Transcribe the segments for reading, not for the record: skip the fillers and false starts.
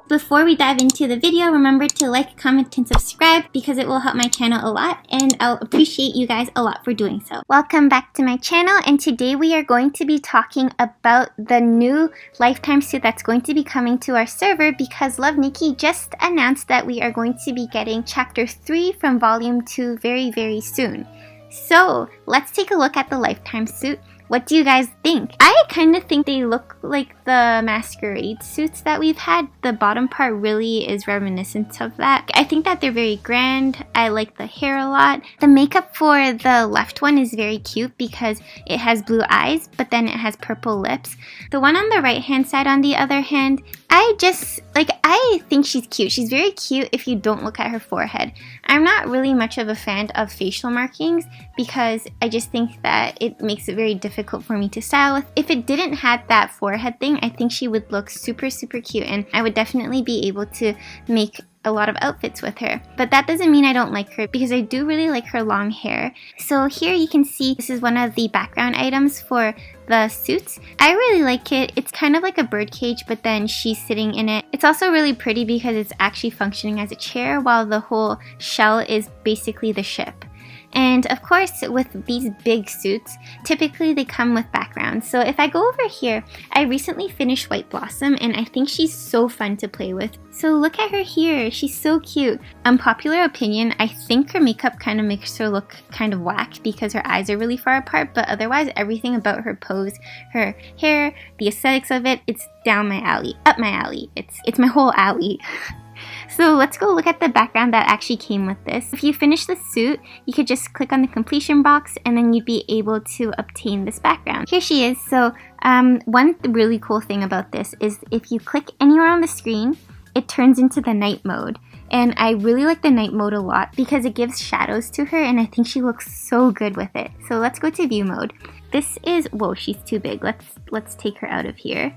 Before we dive into the video, remember to like, comment, and subscribe because it will help my channel a lot, and I'll appreciate you guys a lot for doing so. Welcome back to my channel, and today we are going to be talking about the new lifetime suit that's going to be coming to our server because Love Nikki just announced that we are going to be getting chapter 3 from volume 2 very, very soon. So let's take a look at the lifetime suit. What do you guys think? I kind of think they look like the masquerade suits that we've had. The bottom part really is reminiscent of that. I think that they're very grand. I like the hair a lot. The makeup for the left one is very cute because it has blue eyes, but then it has purple lips. The one on the right hand side, on the other hand, I think she's cute. She's very cute if you don't look at her forehead. I'm not really much of a fan of facial markings because I just think that it makes it very difficult for me to style with. If it didn't have that forehead thing, I think she would look super, super cute, and I would definitely be able to make a lot of outfits with her. But that doesn't mean I don't like her because I do really like her long hair. So here you can see this is one of the background items for the suits. I really like it. It's kind of like a bird cage, but then she's sitting in it. It's also really pretty because it's actually functioning as a chair while the whole shell is basically the ship. And of course, with these big suits, typically they come with backgrounds. So if I go over here, I recently finished White Blossom and I think she's so fun to play with. So look at her here, she's so cute. Unpopular opinion, I think her makeup kind of makes her look kind of whack because her eyes are really far apart, but otherwise everything about her pose, her hair, the aesthetics of it, it's down my alley, up my alley. It's my whole alley. So let's go look at the background that actually came with this. If you finish the suit, you could just click on the completion box and then you'd be able to obtain this background. Here she is. So one really cool thing about this is if you click anywhere on the screen, it turns into the night mode. And I really like the night mode a lot because it gives shadows to her and I think she looks so good with it. So let's go to view mode. This is, whoa, she's too big. Let's take her out of here.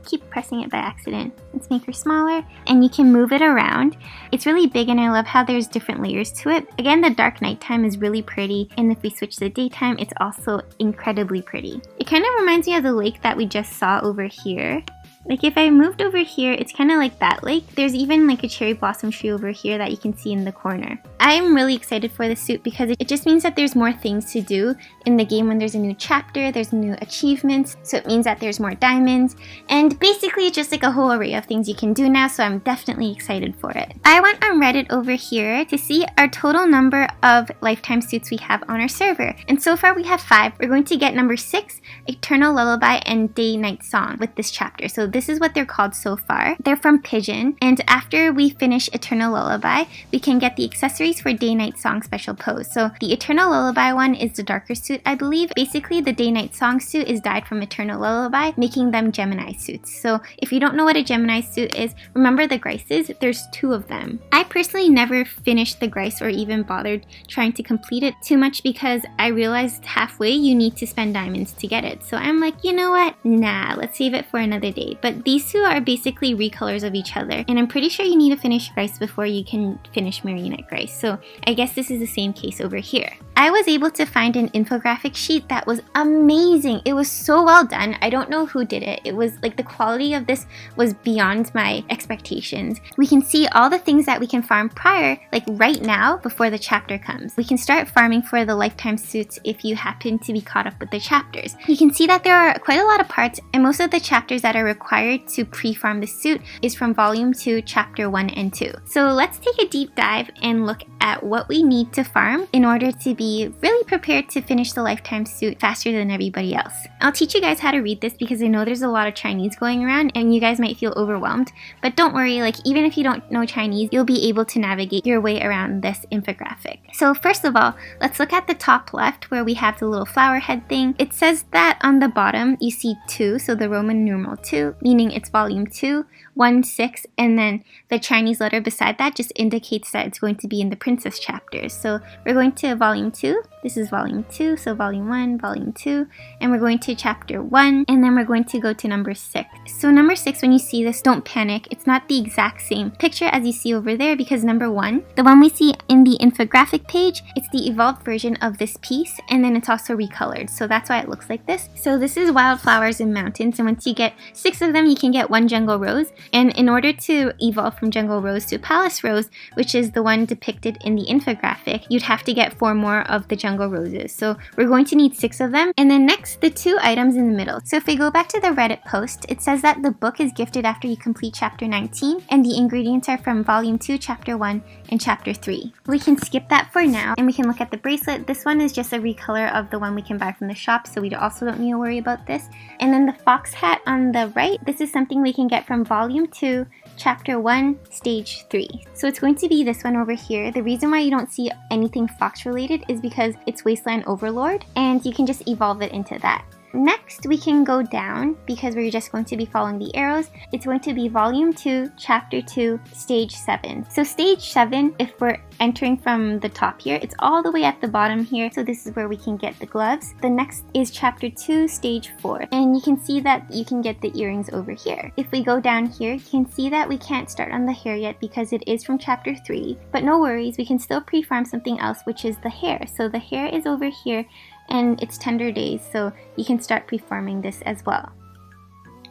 Keep pressing it by accident. Let's make her smaller and you can move it around. It's really big and I love how there's different layers to it. Again, the dark nighttime is really pretty, and if we switch to the daytime, it's also incredibly pretty. It kind of reminds me of the lake that we just saw over here. Like if I moved over here, it's kind of like that lake. There's even like a cherry blossom tree over here that you can see in the corner. I'm really excited for the suit because it just means that there's more things to do in the game. When there's a new chapter, there's new achievements, so it means that there's more diamonds, and basically it's just like a whole array of things you can do now, so I'm definitely excited for it. I went on Reddit over here to see our total number of lifetime suits we have on our server, and so far we have 5. We're going to get number 6, Eternal Lullaby and Day Night Song with this chapter. So this is what they're called so far. They're from PIGEON, and after we finish Eternal Lullaby, we can get the accessories for Day Night Song special pose. So the Eternal Lullaby one is the darker suit, I believe. Basically, the Day Night Song suit is dyed from Eternal Lullaby, making them Gemini suits. So if you don't know what a Gemini suit is, remember the Grices? There's 2 of them. I personally never finished the Grice or even bothered trying to complete it too much because I realized halfway you need to spend diamonds to get it. So I'm like, you know what? Nah, let's save it for another day. But these 2 are basically recolors of each other, and I'm pretty sure you need to finish Grice before you can finish Marionette Grice. So I guess this is the same case over here. I was able to find an infographic sheet that was amazing. It was so well done. I don't know who did it. It was like the quality of this was beyond my expectations. We can see all the things that we can farm prior, like right now before the chapter comes. We can start farming for the lifetime suits if you happen to be caught up with the chapters. You can see that there are quite a lot of parts, and most of the chapters that are required to pre-farm the suit is from volume 2, chapter 1 and 2. So let's take a deep dive and look at what we need to farm in order to be really prepared to finish the lifetime suit faster than everybody else. I'll teach you guys how to read this because I know there's a lot of Chinese going around and you guys might feel overwhelmed, but don't worry, like even if you don't know Chinese, you'll be able to navigate your way around this infographic. So first of all, let's look at the top left where we have the little flower head thing. It says that on the bottom you see 2, so the Roman numeral 2, meaning it's volume 2, 1, 6, and then the Chinese letter beside that just indicates that it's going to be in the princess chapters. So we're going to volume 2, This is volume 2, so volume 1, volume 2, and we're going to chapter 1, and then we're going to go to number 6. So number 6, when you see this, don't panic. It's not the exact same picture as you see over there because number 1, the one we see in the infographic page, it's the evolved version of this piece, and then it's also recolored. So that's why it looks like this. So this is wildflowers in mountains, and once you get 6 of them, you can get 1 jungle rose. And in order to evolve from jungle rose to palace rose, which is the one depicted in the infographic, you'd have to get 4 more of the jungle roses. So we're going to need 6 of them. And then next, the 2 items in the middle. So if we go back to the Reddit post, it says that the book is gifted after you complete chapter 19, and the ingredients are from volume 2, chapter 1, and chapter 3. We can skip that for now, and we can look at the bracelet. This one is just a recolor of the one we can buy from the shop, so we also don't need to worry about this. And then the fox hat on the right, this is something we can get from volume 2, chapter 1, stage 3. So it's going to be this one over here. The reason why you don't see anything fox related is because it's Wasteland Overlord, and you can just evolve it into that. Next, we can go down because we're just going to be following the arrows. It's going to be volume 2, chapter 2, stage 7. So stage 7, if we're entering from the top here, it's all the way at the bottom here. So this is where we can get the gloves. The next is chapter 2, stage 4. And you can see that you can get the earrings over here. If we go down here, you can see that we can't start on the hair yet because it is from chapter 3. But no worries, we can still pre-farm something else, which is the hair. So the hair is over here, and it's tender days, so you can start pre-farming this as well.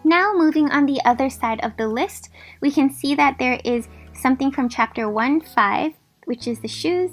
Now moving on the other side of the list, we can see that there is something from chapter 1, 5, which is the shoes,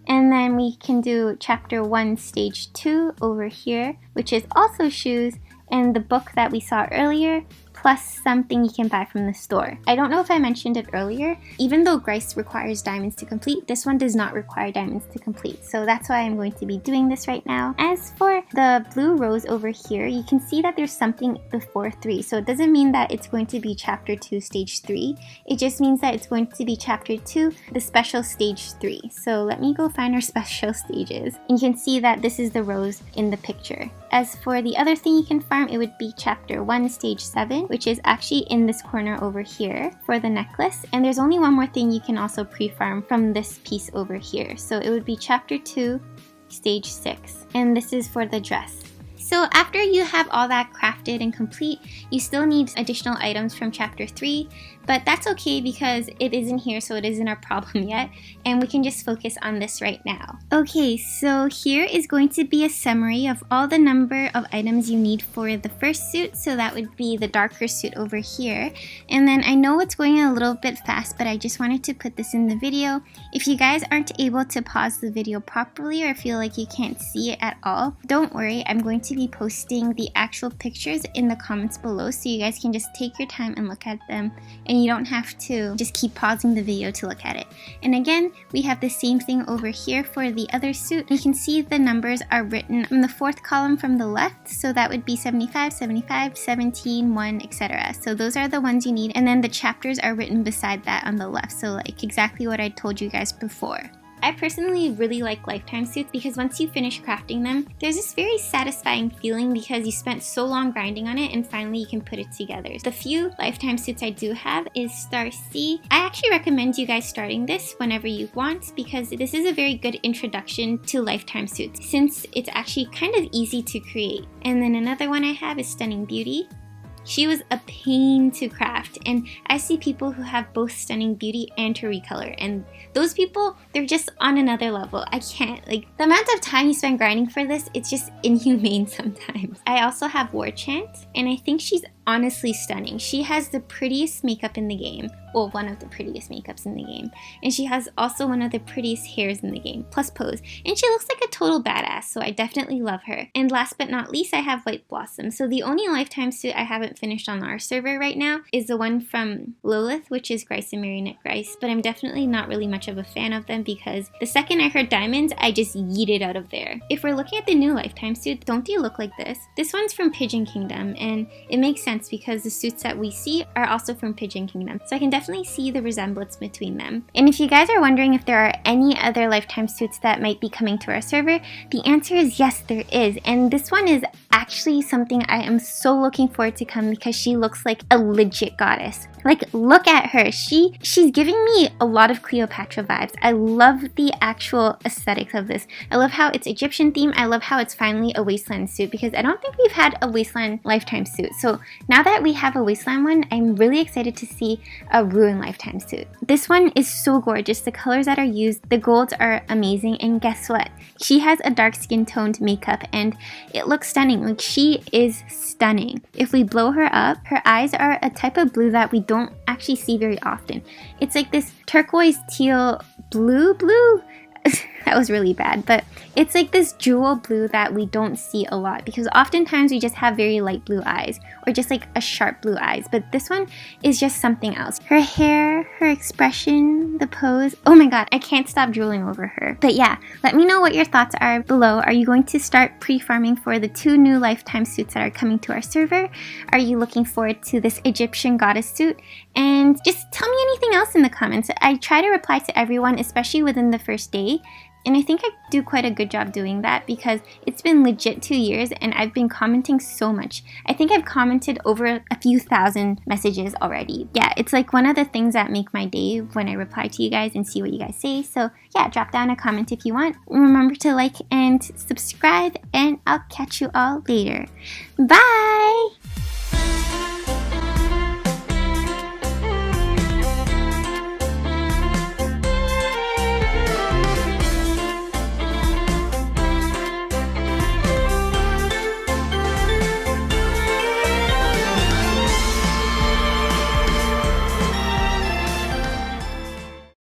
and then we can do chapter 1, stage 2 over here, which is also shoes, and the book that we saw earlier, plus something you can buy from the store. I don't know if I mentioned it earlier, even though Grice requires diamonds to complete, this one does not require diamonds to complete, so that's why I'm going to be doing this right now. As for the blue rose over here, you can see that there's something before 3, so it doesn't mean that it's going to be chapter 2, stage 3, it just means that it's going to be chapter 2, the special stage 3. So let me go find our special stages, and you can see that this is the rose in the picture. As for the other thing you can farm, it would be chapter 1, stage 7, which is actually in this corner over here for the necklace. And there's only one more thing you can also pre-farm from this piece over here. So it would be chapter 2, stage 6. And this is for the dress. So after you have all that crafted and complete, you still need additional items from chapter 3, but that's okay because it isn't here, so it isn't our problem yet, and we can just focus on this right now. Okay, so here is going to be a summary of all the number of items you need for the first suit, so that would be the darker suit over here. And then I know it's going a little bit fast, but I just wanted to put this in the video. If you guys aren't able to pause the video properly or feel like you can't see it at all, don't worry, I'm going to be posting the actual pictures in the comments below, so you guys can just take your time and look at them, and you don't have to just keep pausing the video to look at it. And again, we have the same thing over here for the other suit. You can see the numbers are written from the 4th column from the left, so that would be 75, 75, 17, 1, etc. So those are the ones you need, and then the chapters are written beside that on the left, so like exactly what I told you guys before. I personally really like lifetime suits because once you finish crafting them, there's this very satisfying feeling because you spent so long grinding on it and finally you can put it together. The few lifetime suits I do have is Star C. I actually recommend you guys starting this whenever you want because this is a very good introduction to lifetime suits since it's actually kind of easy to create. And then another one I have is Stunning Beauty. She was a pain to craft, and I see people who have both Stunning Beauty and to recolor, and those people, they're just on another level. I can't, like, the amount of time you spend grinding for this, it's just inhumane sometimes. I also have War Chant, and I think she's honestly stunning. She has the prettiest makeup in the game, well, one of the prettiest makeups in the game, and she has also one of the prettiest hairs in the game, plus pose, and she looks like a total badass, so I definitely love her. And last but not least, I have White Blossom. So the only lifetime suit I haven't finished on our server right now is the one from Lilith, which is Grice and Marionette Grice, but I'm definitely not really much of a fan of them because the second I heard diamonds, I just yeeted out of there. If we're looking at the new lifetime suits, don't they look like this? This one's from Pigeon Kingdom, and it makes sense because the suits that we see are also from Pigeon Kingdom, so I can definitely see the resemblance between them. And if you guys are wondering if there are any other lifetime suits that might be coming to our server, the answer is yes, there is, and this one is actually something I am so looking forward to come because she looks like a legit goddess. Like, look at her. She's giving me a lot of Cleopatra vibes. I love the actual aesthetics of this. I love how it's Egyptian theme. I love how it's finally a waistline suit because I don't think we've had a waistline lifetime suit. So now that we have a waistline one, I'm really excited to see a ruin lifetime suit. This one is so gorgeous. The colors that are used, the golds are amazing. And guess what? She has a dark skin toned makeup and it looks stunning. Like, she is stunning. If we blow her up, her eyes are a type of blue that we don't actually see very often. It's like this turquoise teal blue. That was really bad, but it's like this jewel blue that we don't see a lot because oftentimes we just have very light blue eyes or just like a sharp blue eyes, but this one is just something else. Her hair, her expression, the pose, oh my god, I can't stop drooling over her. But yeah, let me know what your thoughts are below. Are you going to start pre-farming for the 2 new lifetime suits that are coming to our server? Are you looking forward to this Egyptian goddess suit? And just tell me anything else in the comments. I try to reply to everyone, especially within the first day. And I think I do quite a good job doing that because it's been legit 2 years and I've been commenting so much. I think I've commented over a few thousand messages already. Yeah, it's like one of the things that make my day when I reply to you guys and see what you guys say. So yeah, drop down a comment if you want. Remember to like and subscribe, and I'll catch you all later. Bye!